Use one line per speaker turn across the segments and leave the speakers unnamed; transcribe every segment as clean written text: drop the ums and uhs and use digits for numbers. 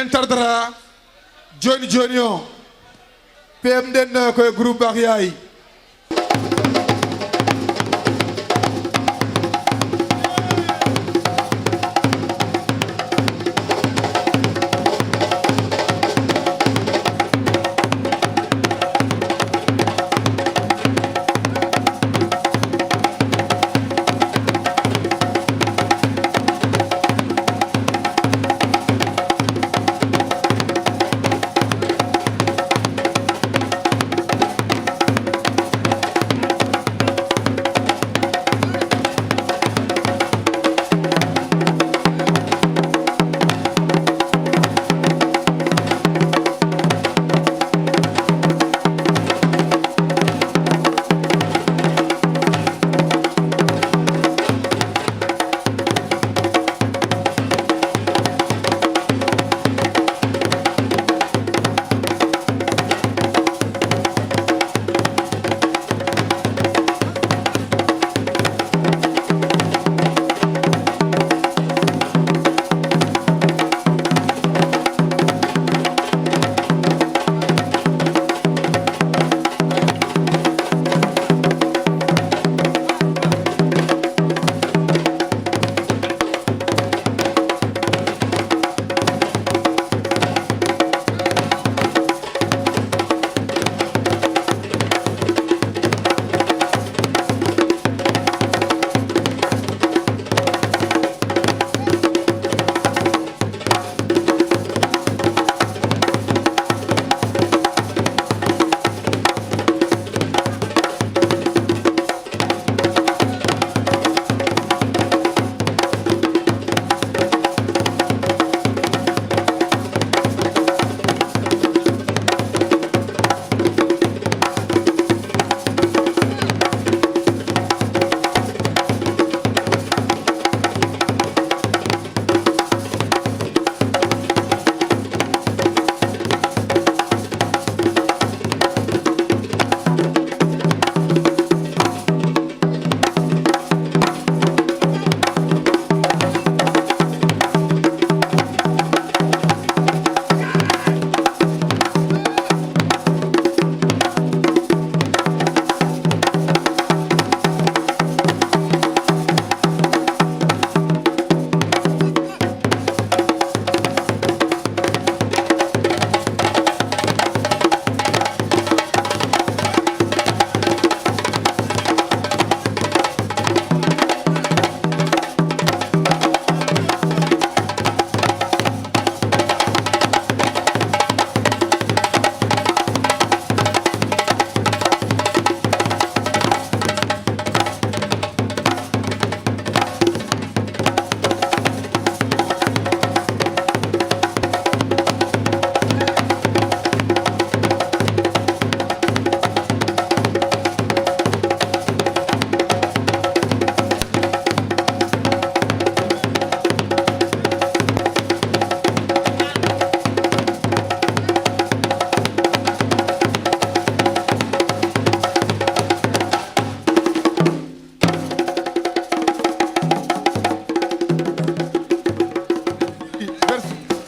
interdra joni joni o PM den koye groupe bak yaay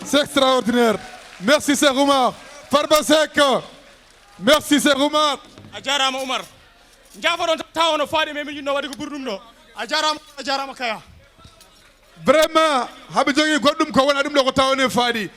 C'est extraordinaire. Merci Cheikh Oumar. Farba Seck. Merci Cheikh Oumar.
A jarama Oumar. Jafoɗon tawono faade men min no waɗi ko ɓurɗum ɗo. A jarama Kaya.
Vraiment haɓe jogui goɗɗum ko wona ɗum ɗo ko tawone faadi.